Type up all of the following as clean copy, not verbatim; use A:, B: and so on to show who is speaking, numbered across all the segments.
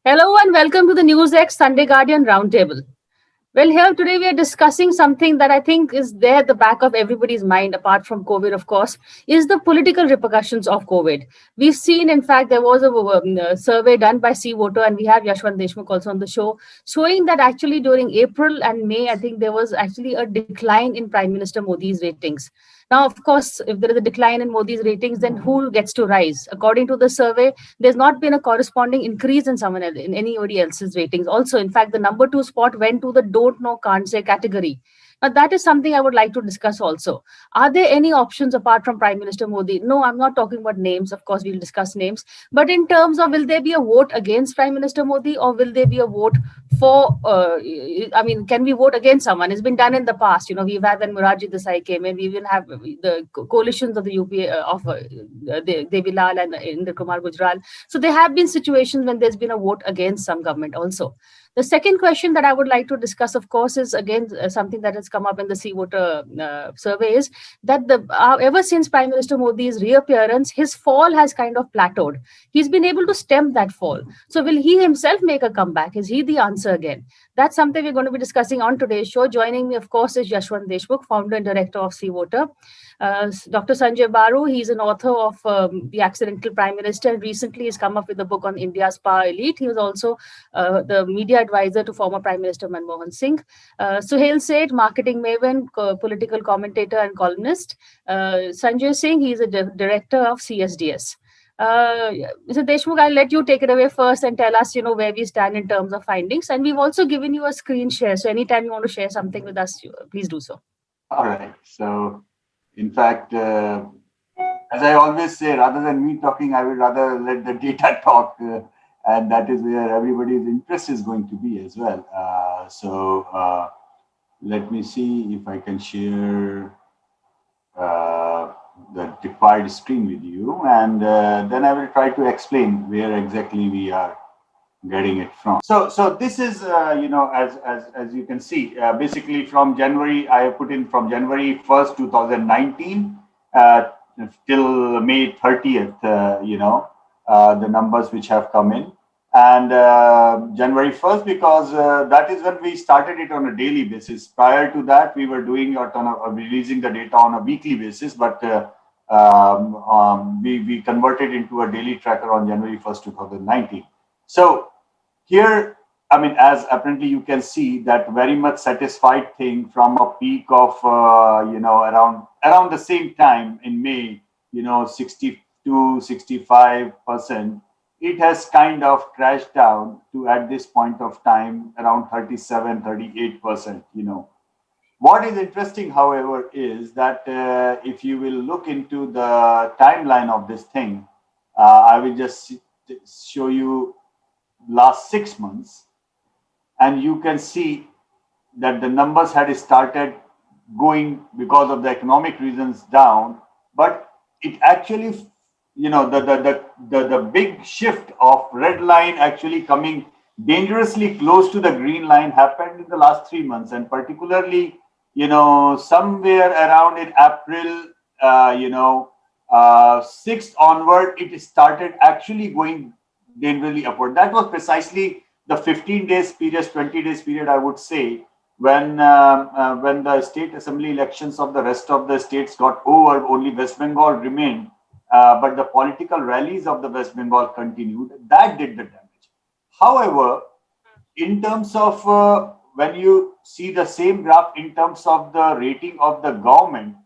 A: Hello and welcome to the NewsX Sunday Guardian Roundtable. Well, here today we are discussing something that I think is there at the back of everybody's mind, apart from COVID, of course, is the political repercussions of COVID. We've seen, in fact, there was a survey done by Sea Voter, and we have Yashwant Deshmukh also on the show, showing that actually during April and May, I think there was actually a decline in Prime Minister Modi's ratings. Now, of course, if there is a decline in Modi's ratings, then who gets to rise? According to the survey, there's not been a corresponding increase in someone else, in anybody else's ratings. Also, in fact, the number two spot went to the don't know, can't say category. Now, that is something I would like to discuss also. Are there any options apart from Prime Minister Modi? No, I'm not talking about names. Of course, we'll discuss names. But in terms of will there be a vote against Prime Minister Modi or will there be a vote for, I mean, can we vote against someone? It's been done in the past. We've had when Murarji Desai came in, we even have the coalitions of the UPA of Devi Lal and Indra Kumar Gujral. So there have been situations when there's been a vote against some government also. The second question that I would like to discuss, of course, is again something that has come up in the Sea Voter survey is that ever since Prime Minister Modi's reappearance, his fall has kind of plateaued. He's been able to stem that fall. So will he himself make a comeback? Is he the answer again? That's something we're going to be discussing on today's show. Joining me, of course, is Yashwant Deshmukh, founder and director of Sea Voter. Dr. Sanjay Baru, he's an author of The Accidental Prime Minister, and recently has come up with a book on India's power elite. He was also the media advisor to former Prime Minister Manmohan Singh. Suhail Seth, marketing maven, political commentator and columnist. Sanjay Singh, he's a director of CSDS. Mr. Deshmukh, I'll let you take it away first and tell us, where we stand in terms of findings. And we've also given you a screen share. So anytime you want to share something with us, please do so.
B: All right. So, in fact, as I always say, rather than me talking, I would rather let the data talk. And that is where everybody's interest is going to be as well. Let me see if I can share the required screen with you. And then I will try to explain where exactly we are getting it from. So this is, as you can see, basically from January, I have put in from January 1st, 2019 till May 30th, the numbers which have come in. And January 1st, because that is when we started it on a daily basis. Prior to that, we were doing it releasing the data on a weekly basis, but we converted into a daily tracker on January 1st, 2019. So here, I mean, as apparently you can see that very much satisfied thing from a peak of, around the same time in May, 62, 65%. It has kind of crashed down to at this point of time around 37, 38%, What is interesting, however, is that if you will look into the timeline of this thing, I will just show you last 6 months, and you can see that the numbers had started going because of the economic reasons down, but it actually, the big shift of red line actually coming dangerously close to the green line happened in the last 3 months, and particularly, somewhere around in April, 6th onward, it started actually going dangerously upward. That was precisely the 15 days period, 20 days period, I would say, when the state assembly elections of the rest of the states got over, only West Bengal remained. But the political rallies of the West Bengal continued. That did the damage. However, in terms of when you see the same graph in terms of the rating of the government,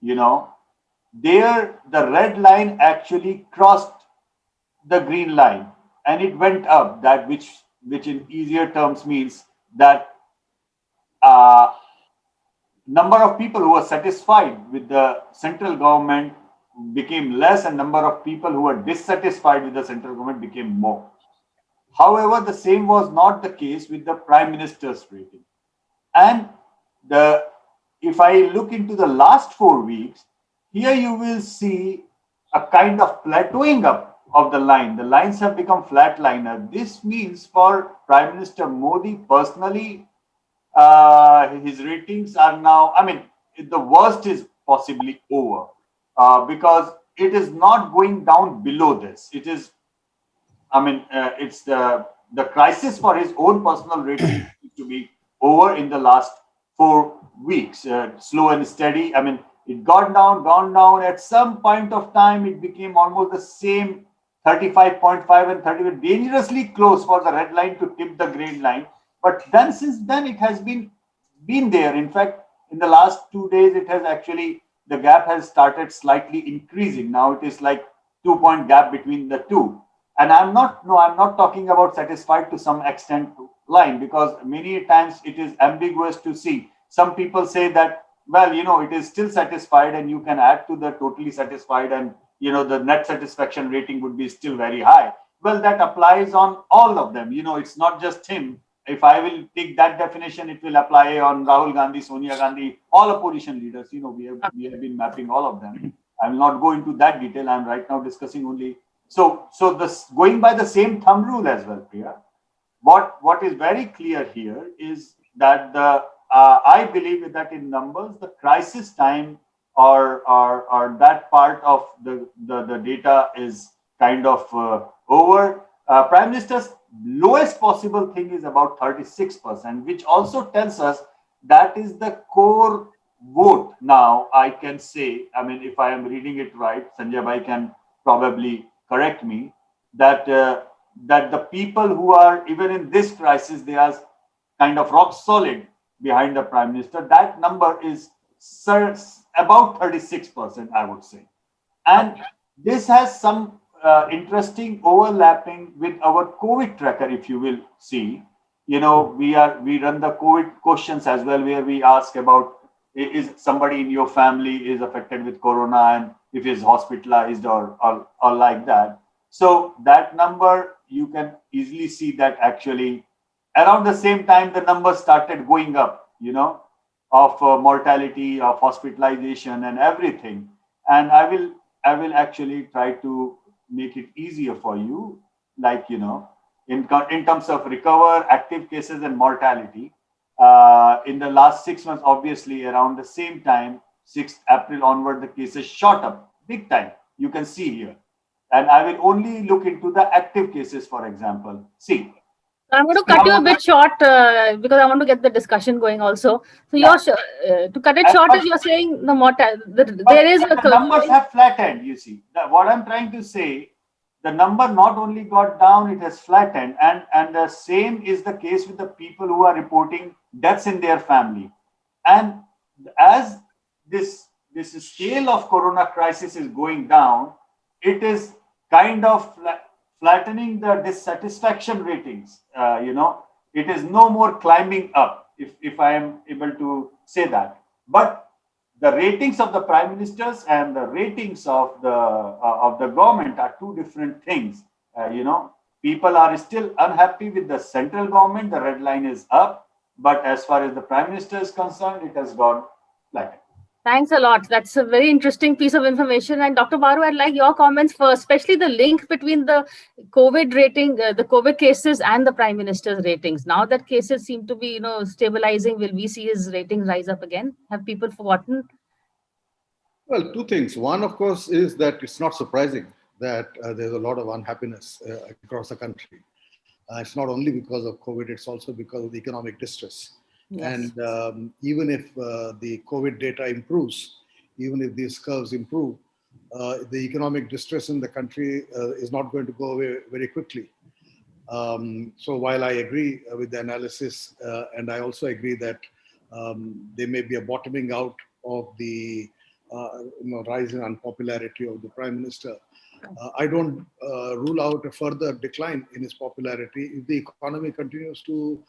B: there the red line actually crossed the green line and it went up. That which in easier terms means that number of people who were satisfied with the central government became less, and number of people who were dissatisfied with the central government became more. However, the same was not the case with the prime minister's rating. And if I look into the last 4 weeks, here you will see a kind of plateauing up of the line. The lines have become flatliner. This means for Prime Minister Modi personally, his ratings are now, I mean, the worst is possibly over. Because it is not going down below this. It is, it's the the crisis for his own personal rating to be over in the last 4 weeks, slow and steady. I mean, it got down, gone down. At some point of time, it became almost the same 35.5 and 30, dangerously close for the red line to tip the green line. But then, since then, it has been there. In fact, in the last 2 days, it has actually, the gap has started slightly increasing. Now it is like 2 point gap between the two. And I'm not talking about satisfied to some extent line, because many times it is ambiguous to see. Some people say that, well, it is still satisfied and you can add to the totally satisfied, and the net satisfaction rating would be still very high. Well, that applies on all of them. It's not just him. If I will take that definition, it will apply on Rahul Gandhi, Sonia Gandhi, all opposition leaders. We have been mapping all of them. I will not go into that detail. I'm right now discussing only. So this, going by the same thumb rule as well, Priya, what is very clear here is that I believe that in numbers, the crisis time or that part of the data is kind of over. Prime Minister's lowest possible thing is about 36%, which also tells us that is the core vote. Now, I can say, I mean, if I am reading it right, Sanjay Bhai can probably correct me, that the people who are, even in this crisis, they are kind of rock solid behind the Prime Minister. That number is about 36%, I would say. And this has some interesting overlapping with our COVID tracker, if you will see. We run the COVID questions as well, where we ask about, is somebody in your family is affected with corona, and if is hospitalized or like that. So that number, you can easily see that actually around the same time the numbers started going up, of mortality, of hospitalization and everything. And I will actually try to make it easier for you, like, in terms of recover, active cases and mortality. In the last 6 months, obviously, around the same time, 6th April onward, the cases shot up big time. You can see here. And I will only look into the active cases, for example. See.
A: I'm going to cut you a bit short because I want to get the discussion going also. So you're to cut it short, is you're saying the
B: numbers have flattened. You see, what I'm trying to say, the number not only got down, it has flattened, and the same is the case with the people who are reporting deaths in their family. And as this scale of corona crisis is going down, it is kind of flattening the dissatisfaction ratings. It is no more climbing up, if I am able to say that. But the ratings of the prime ministers and the ratings of the government are two different things. People are still unhappy with the central government. The red line is up, but as far as the prime minister is concerned, it has gone flat.
A: Thanks a lot. That's a very interesting piece of information. And Dr. Baru, I'd like your comments first, especially the link between the COVID rating, the COVID cases and the Prime Minister's ratings. Now that cases seem to be, stabilizing, will we see his ratings rise up again? Have people forgotten?
C: Well, two things. One, of course, is that it's not surprising that there's a lot of unhappiness across the country. It's not only because of COVID, it's also because of the economic distress. Yes. And even if the COVID data improves, even if these curves improve, the economic distress in the country is not going to go away very quickly. So while I agree with the analysis, and I also agree that there may be a bottoming out of the rise in unpopularity of the Prime Minister, I don't rule out a further decline in his popularity if the economy continues to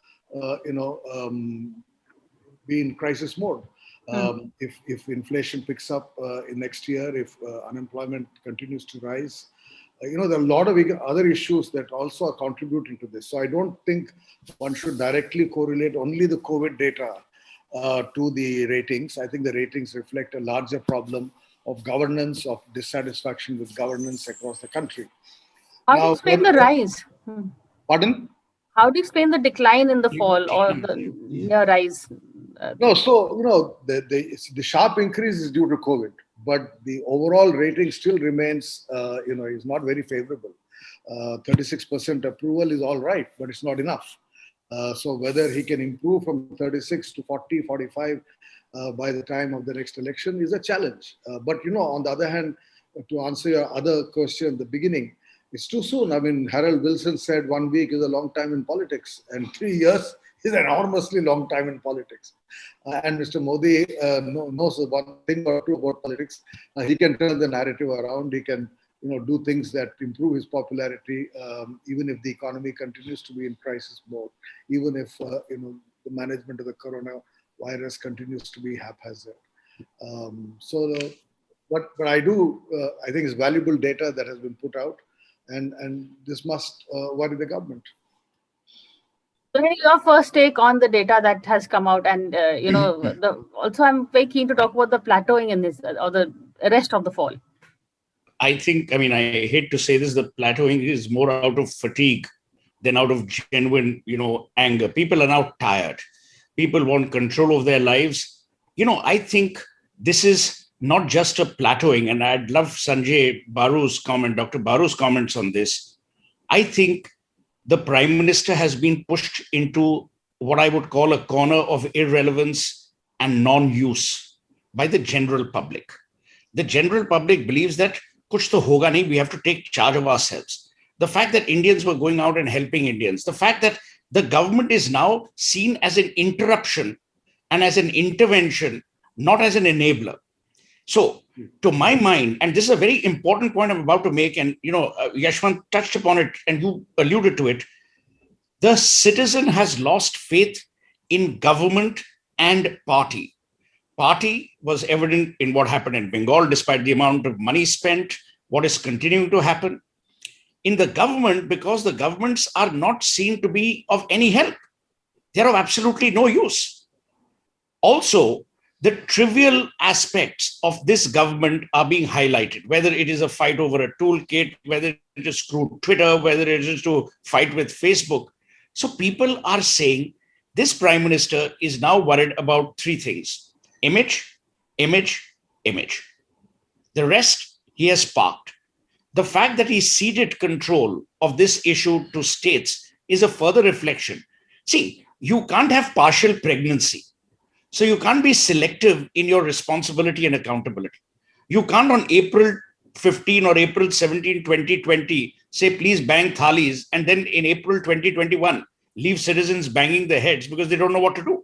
C: be in crisis mode. If inflation picks up in next year, if unemployment continues to rise, there are a lot of other issues that also are contributing to this. So I don't think one should directly correlate only the COVID data to the ratings. I think the ratings reflect a larger problem of governance, of dissatisfaction with governance across the country.
A: How do you explain the rise?
C: Pardon?
A: How do you explain the decline in the fall or the rise?
C: The sharp increase is due to COVID, but the overall rating still remains, is not very favorable. 36% approval is all right, but it's not enough. So whether he can improve from 36 to 40, 45 by the time of the next election is a challenge. But, on the other hand, to answer your other question at the beginning, it's too soon. I mean, Harold Wilson said 1 week is a long time in politics, and 3 years is an enormously long time in politics. And Mr. Modi knows one thing or two about politics. He can turn the narrative around. He can, do things that improve his popularity, even if the economy continues to be in crisis mode, even if the management of the coronavirus continues to be haphazard. But I think it's valuable data that has been put out, and this must worry the government.
A: So, your first take on the data that has come out, and also I'm very keen to talk about the plateauing in this or the rest of the fall.
D: I think, I hate to say this, the plateauing is more out of fatigue than out of genuine, anger. People are now tired. People want control of their lives. I think this is not just a plateauing, and I'd love Sanjay Baru's comment, Dr. Baru's comments on this. I think the Prime Minister has been pushed into what I would call a corner of irrelevance and non-use by the general public. The general public believes that kuch to hoga nahi, we have to take charge of ourselves. The fact that Indians were going out and helping Indians, the fact that the government is now seen as an interruption and as an intervention, not as an enabler. So, to my mind, and this is a very important point I'm about to make, and Yashwant touched upon it and you alluded to it, the citizen has lost faith in government and party. Party was evident in what happened in Bengal, despite the amount of money spent, what is continuing to happen in the government, because the governments are not seen to be of any help. They're of absolutely no use. Also, the trivial aspects of this government are being highlighted, whether it is a fight over a toolkit, whether it is through Twitter, whether it is to fight with Facebook. So people are saying this Prime Minister is now worried about three things: image, image, image. The rest he has parked. The fact that he ceded control of this issue to states is a further reflection. See, you can't have partial pregnancy. So you can't be selective in your responsibility and accountability. You can't on April 15 or April 17, 2020, say, please bang thalis, and then in April 2021, leave citizens banging their heads because they don't know what to do.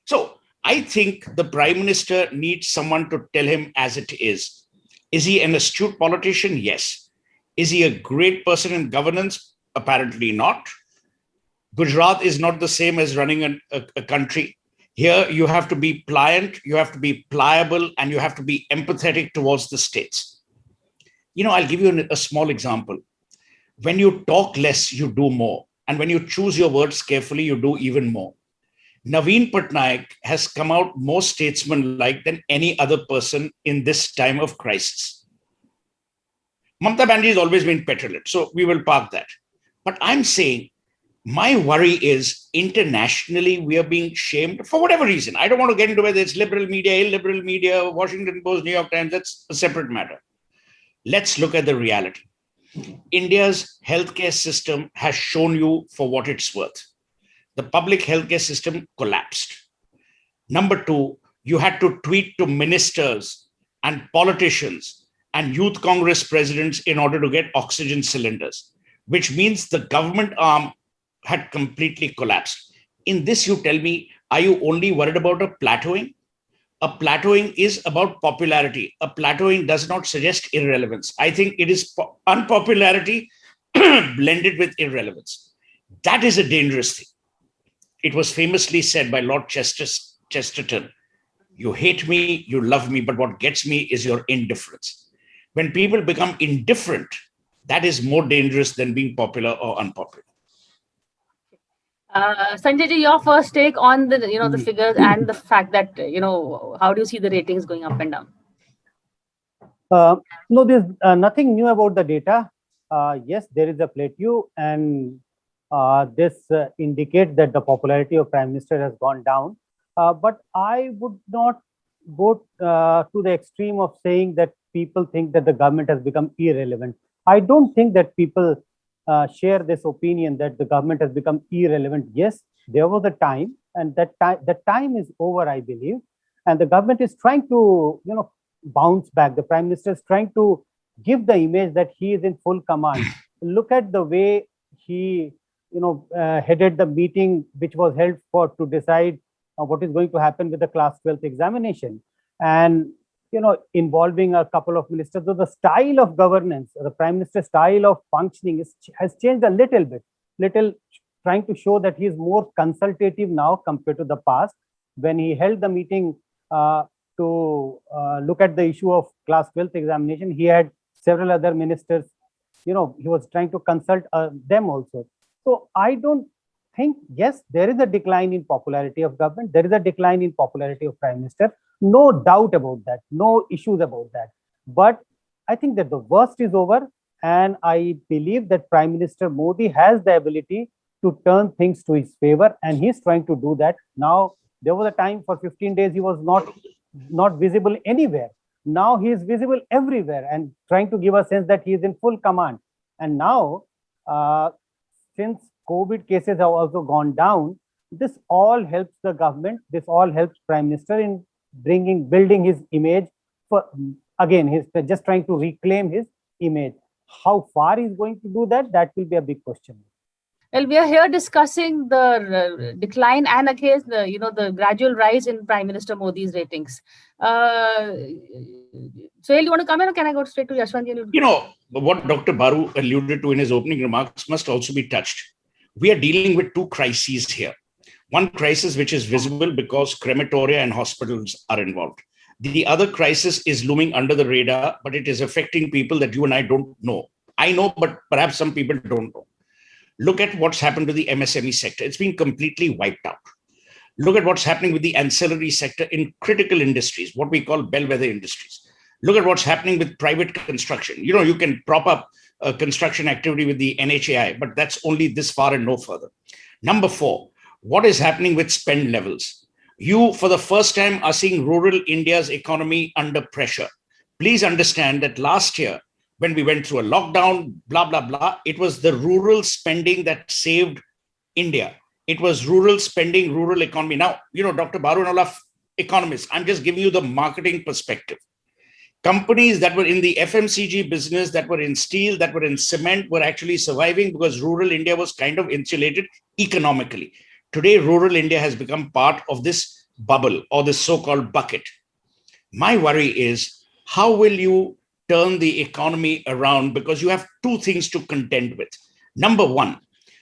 D: So I think the Prime Minister needs someone to tell him as it is. Is he an astute politician? Yes. Is he a great person in governance? Apparently not. Gujarat is not the same as running a country. Here, you have to be pliant, you have to be pliable, and you have to be empathetic towards the states. I'll give you a small example. When you talk less, you do more. And when you choose your words carefully, you do even more. Naveen Patnaik has come out more statesman-like than any other person in this time of crisis. Mamata Banerjee has always been petulant, so we will park that. But I'm saying, my worry is internationally, we are being shamed for whatever reason. I don't want to get into whether it's liberal media, illiberal media, Washington Post, New York Times. That's a separate matter. Let's look at the reality. India's healthcare system has shown you for what it's worth. The public healthcare system collapsed. Number two, you had to tweet to ministers and politicians and youth Congress presidents in order to get oxygen cylinders, which means the government arm had completely collapsed. In this, you tell me, are you only worried about a plateauing? A plateauing is about popularity. A plateauing does not suggest irrelevance. I think it is unpopularity blended with irrelevance. That is a dangerous thing. It was famously said by Lord Chesterton, you hate me, you love me, but what gets me is your indifference. When people become indifferent, that is more dangerous than being popular or unpopular.
A: Sanjay ji, your first take on the the figures and the fact that how do you see the ratings going up and down?
E: No, there's nothing new about the data. Yes, there is a plateau, and this indicates that the popularity of Prime Minister has gone down. But I would not go to the extreme of saying that people think that the government has become irrelevant. I don't think that people share this opinion that the government has become irrelevant. Yes, there was a time, and that time is over, I believe, and the government is trying to, bounce back. The Prime Minister is trying to give the image that he is in full command. Look at the way he, headed the meeting which was held to decide what is going to happen with the class 12th examination, and involving a couple of ministers. So the style of governance, the Prime Minister's style of functioning has changed a little, trying to show that he is more consultative now compared to the past. When he held the meeting to look at the issue of class 12th examination, he had several other ministers. He was trying to consult them also. So I don't think, yes, there is a decline in popularity of government. There is a decline in popularity of Prime Minister. No doubt about that. No issues about that. But I think that the worst is over. And I believe that Prime Minister Modi has the ability to turn things to his favor. And he's trying to do that. Now, there was a time for 15 days he was not visible anywhere. Now he is visible everywhere and trying to give a sense that he is in full command. And now, since COVID cases have also gone down, this all helps the government. This all helps Prime Minister in building his image. Again, he's just trying to reclaim his image. How far he's going to do that? That will be a big question.
A: Well, we are here discussing the decline and again, the gradual rise in Prime Minister Modi's ratings. Sohail, you want to come in, or can I go straight to Yashwant?
D: What Dr. Baru alluded to in his opening remarks must also be touched. We are dealing with two crises here. One crisis which is visible because crematoria and hospitals are involved. The other crisis is looming under the radar, but it is affecting people that you and I don't know. I know, but perhaps some people don't know. Look at what's happened to the MSME sector. It's been completely wiped out. Look at what's happening with the ancillary sector in critical industries, what we call bellwether industries. Look at what's happening with private construction. You can prop up construction activity with the NHAI, but that's only this far and no further. Number 4, what is happening with spend levels? You, for the first time, are seeing rural India's economy under pressure. Please understand that last year, when we went through a lockdown, blah, blah, blah, it was the rural spending that saved India. It was rural spending, rural economy. Now, Dr. Baru and all are economists. I'm just giving you the marketing perspective. Companies that were in the FMCG business, that were in steel, that were in cement, were actually surviving because rural India was kind of insulated economically. Today, rural India has become part of this bubble or this so-called bucket. My worry is, how will you turn the economy around? Because you have two things to contend with. Number 1,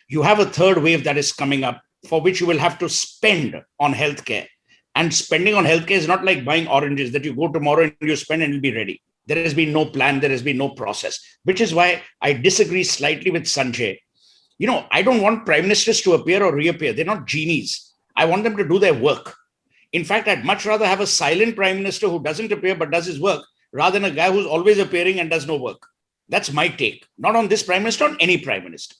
D: you have a third wave that is coming up for which you will have to spend on healthcare. And spending on healthcare is not like buying oranges that you go tomorrow and you spend and it'll be ready. There has been no plan. There has been no process, which is why I disagree slightly with Sanjay. I don't want prime ministers to appear or reappear. They're not genies. I want them to do their work. In fact, I'd much rather have a silent prime minister who doesn't appear but does his work rather than a guy who's always appearing and does no work. That's my take. Not on this prime minister, on any prime minister.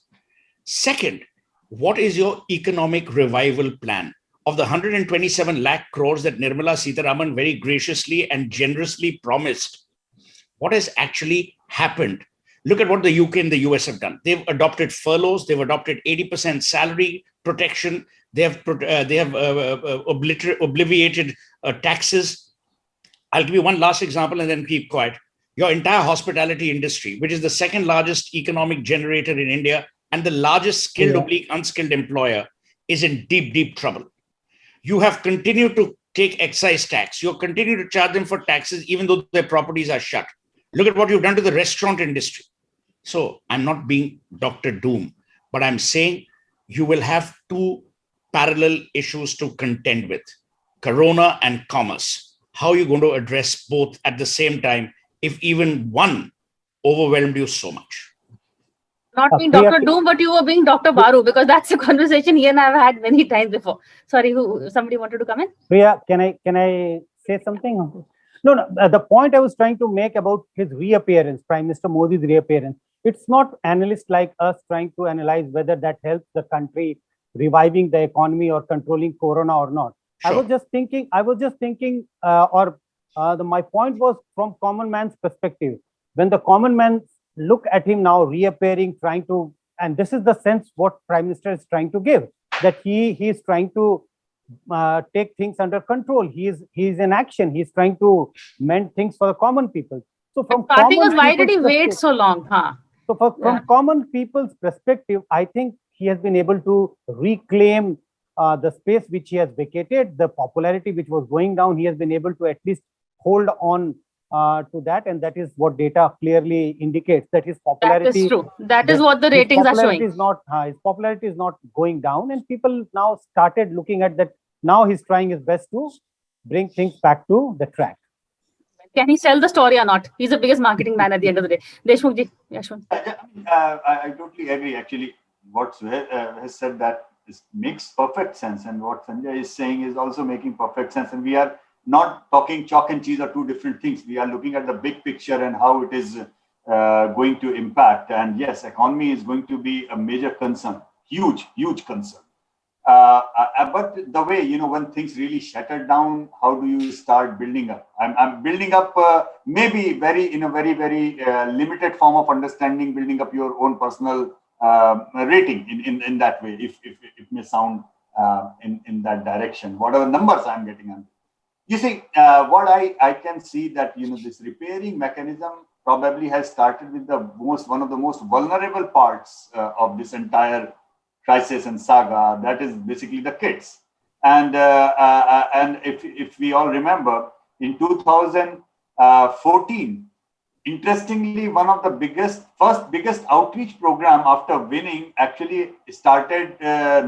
D: Second, what is your economic revival plan? Of the 127 lakh crores that Nirmala Sitharaman very graciously and generously promised, what has actually happened? Look at what the UK and the US have done. They've adopted furloughs. They've adopted 80% salary protection. They have obliviated taxes. I'll give you one last example and then keep quiet. Your entire hospitality industry, which is the second largest economic generator in India and the largest skilled oblique unskilled employer, is in deep, deep trouble. You have continued to take excise tax. You're continuing to charge them for taxes, even though their properties are shut. Look at what you've done to the restaurant industry. So I'm not being Dr. Doom, but I'm saying you will have two parallel issues to contend with: Corona and commerce. How are you going to address both at the same time if even one overwhelmed you so much?
A: Not being Dr. Doom, but you were being Dr. Baru, because that's a conversation he and I have had many times before. Sorry, somebody wanted to come in?
E: Priya, can I say something? No, the point I was trying to make about his reappearance, Prime Minister Modi's reappearance, it's not analysts like us trying to analyze whether that helps the country reviving the economy or controlling Corona or not. Sure. I was just thinking, my point was from common man's perspective. When the common man look at him now reappearing, trying to, and this is the sense what Prime Minister is trying to give, that he is trying to take things under control. He is in action. He is trying to mend things for the common people. So from
A: Parting
E: common
A: was, why did he
E: people's
A: wait
E: perspective-
A: so long? Huh?
E: so from common people's perspective, I think he has been able to reclaim the space which he has vacated, the popularity which was going down. He has been able to at least hold on to that, and that is what data clearly indicates, that his popularity.
A: That is true. That is what the
E: his
A: ratings are
E: popularity
A: showing.
E: is not, his popularity is not going down, and people now started looking at that. Now he's trying his best to bring things back to the track.
A: Can he sell the story or not? He's the biggest marketing man at the end of the day. Deshmukh ji, Yashwant.
B: I totally agree. Actually, what Suhail has said, that makes perfect sense, and what Sanjay is saying is also making perfect sense. And we are not talking chalk and cheese are two different things. We are looking at the big picture and how it is going to impact. And yes, economy is going to be a major concern, huge concern. But the way, when things really shatter down, how do you start building up? I'm building up maybe in a very limited form of understanding, building up your own personal rating in that way, if it may sound in that direction, whatever numbers I'm getting on. You see, what I can see that, this repairing mechanism probably has started with one of the most vulnerable parts of this entire crisis and saga, that is basically the kids. And if we all remember, in 2014, interestingly, one of the biggest outreach program after winning actually started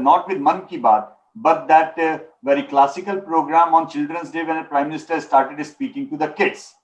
B: not with Man Ki Baat, but that very classical program on Children's Day, when the Prime Minister started speaking to the kids.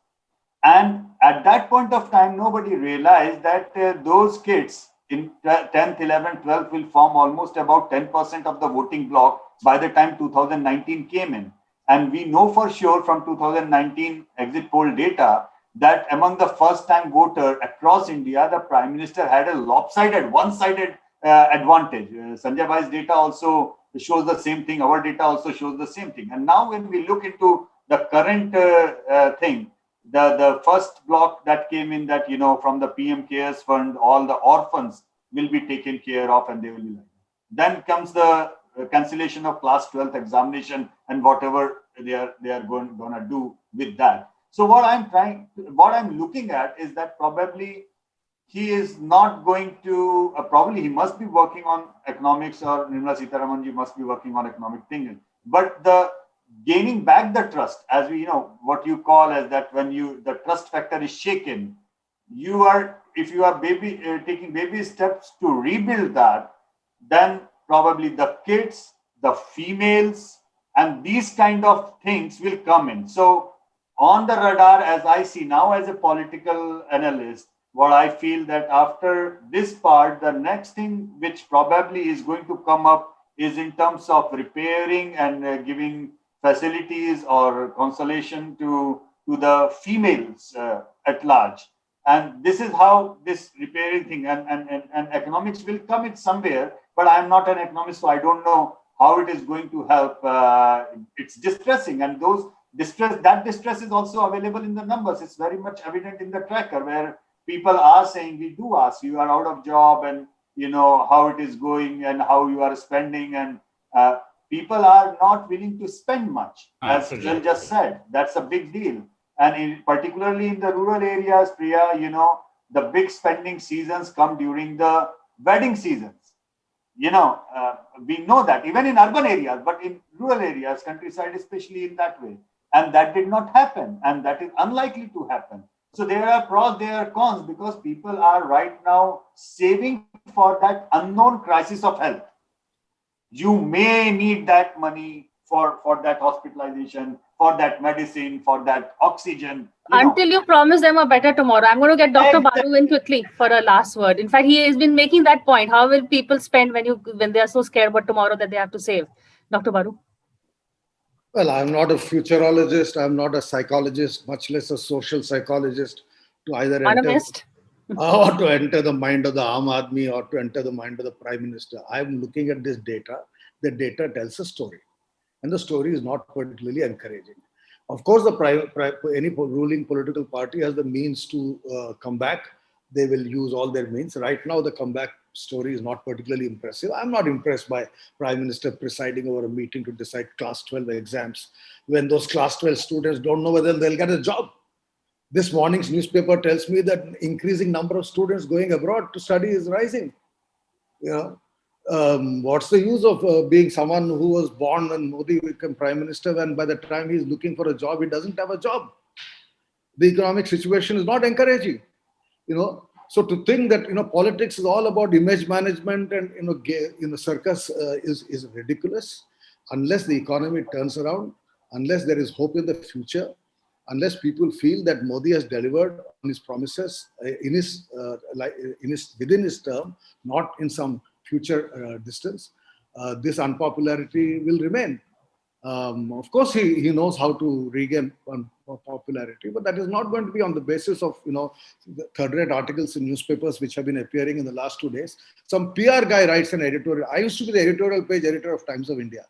B: And at that point of time, nobody realized that those kids in 10th, 11th, 12th will form almost about 10% of the voting bloc by the time 2019 came in. And we know for sure from 2019 exit poll data that among the first-time voter across India, the Prime Minister had a lopsided, one-sided advantage. Sanjay Bhai's data also shows the same thing. Our data also shows the same thing. And now when we look into the current thing, the first block that came in, that, from the PM Cares Fund, all the orphans will be taken care of and they will be like. Then comes the cancellation of class 12th examination and whatever they are going to do with that. So what I'm looking at is that probably he is not going to, probably he must be working on economics, or Nirmala Sitharaman ji must be working on economic thinking. But the gaining back the trust, as we what you call as that, when the trust factor is shaken, if you are taking baby steps to rebuild that, then probably the kids, the females, and these kind of things will come in. So on the radar, as I see now as a political analyst, what I feel that after this part, the next thing which probably is going to come up is in terms of repairing and giving facilities or consolation to the females at large. And this is how this repairing thing and economics will come in somewhere, but I'm not an economist, so I don't know how it is going to help. It's distressing, and that distress is also available in the numbers. It's very much evident in the tracker, where people are saying, we do ask, you are out of job, and how it is going and how you are spending, and people are not willing to spend much, as Phil just said. That's a big deal. And particularly in the rural areas, Priya, the big spending seasons come during the wedding seasons. We know that even in urban areas, but in rural areas, countryside, especially in that way. And that did not happen, and that is unlikely to happen. So there are pros, there are cons, because people are right now saving for that unknown crisis of health. You may need that money for that hospitalization, for that medicine, for that oxygen.
A: Until you promise them a better tomorrow. I'm going to get Dr. Baru in quickly for a last word. In fact, he has been making that point. How will people spend when they are so scared about tomorrow that they have to save? Dr. Baru?
C: Well, I'm not a futurologist. I'm not a psychologist, much less a social psychologist, to either enter the mind of the Aam Aadmi or to enter the mind of the Prime Minister. I'm looking at this data. The data tells a story, and the story is not particularly encouraging. Of course, any ruling political party has the means to come back they will use all their means. Right now, the comeback story is not particularly impressive. I'm not impressed by Prime Minister presiding over a meeting to decide class 12 exams when those class 12 students don't know whether they'll get a job. This morning's newspaper tells me that increasing number of students going abroad to study is rising. What's the use of being someone who was born when Modi became Prime Minister, when by the time he's looking for a job, he doesn't have a job? The economic situation is not encouraging. So to think that politics is all about image management and circus is ridiculous. Unless the economy turns around, unless there is hope in the future, unless people feel that Modi has delivered on his promises within his term, not in some future distance, this unpopularity will remain. Of course, he knows how to regain popularity, but that is not going to be on the basis of the third-rate articles in newspapers which have been appearing in the last 2 days. Some PR guy writes an editorial. I used to be the editorial page editor of Times of India.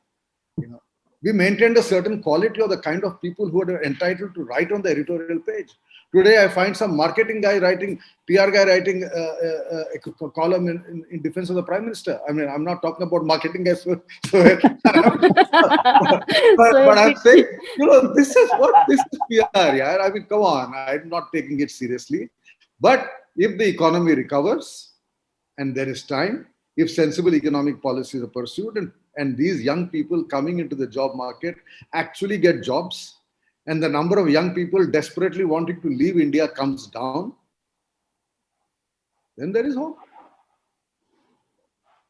C: We maintained a certain quality of the kind of people who are entitled to write on the editorial page. Today, I find some marketing guy writing, PR guy writing a column in defense of the Prime Minister. I mean, I'm not talking about marketing guys. But I'm saying, this is PR. Yeah? I mean, come on. I'm not taking it seriously. But if the economy recovers and there is time, if sensible economic policies are pursued and these young people coming into the job market actually get jobs, and the number of young people desperately wanting to leave India comes down, then there is hope.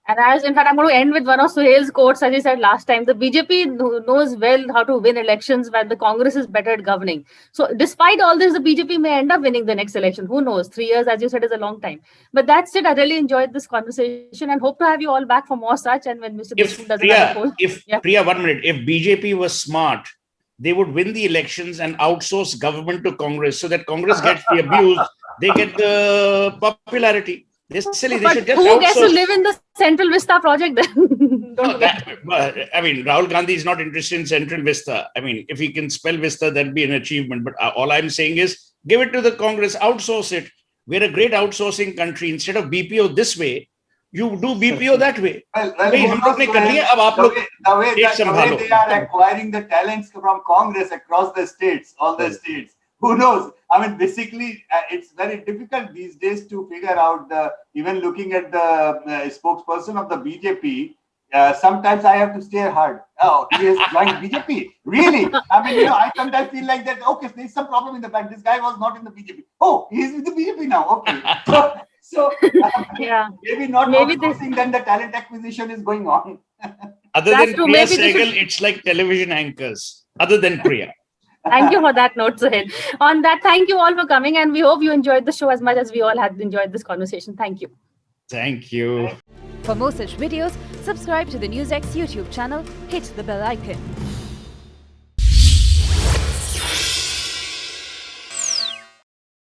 A: And in fact, I'm going to end with one of Suhail's quotes, as he said last time. The BJP knows well how to win elections when the Congress is better at governing. So despite all this, the BJP may end up winning the next election. Who knows? 3 years, as you said, is a long time. But that's it. I really enjoyed this conversation and hope to have you all back for more such. And when Mr. Deshmukh does another poll.
D: Priya, 1 minute. If BJP was smart, they would win the elections and outsource government to Congress so that Congress gets the abuse, they get the popularity. They're silly. They should just
A: who
D: outsource.
A: Gets to live in the Central Vista project then?
D: I mean, Rahul Gandhi is not interested in Central Vista. I mean, if he can spell Vista, that'd be an achievement. But all I'm saying is, give it to the Congress, outsource it. We're a great outsourcing country. Instead of BPO this way, you do BPO that way.
B: The way they are acquiring the talents from Congress across the states, all the states. Who knows? I mean, basically, it's very difficult these days to figure out even looking at the spokesperson of the BJP. Sometimes I have to stare hard. Oh, he has joined BJP. Really? I mean, I sometimes feel like that. Okay, there's some problem in the back. This guy was not in the BJP. Oh, he's with the BJP now. Okay. So
A: yeah.
B: maybe outsourcing, then the talent acquisition is going on.
D: Other than Priya Sehgal, it's like television anchors. Other than Priya.
A: Thank you for that note, Suhail. On that, thank you all for coming, and we hope you enjoyed the show as much as we all had enjoyed this conversation. Thank you.
D: Thank you.
F: For more such videos, subscribe to the NewsX YouTube channel, hit the bell icon.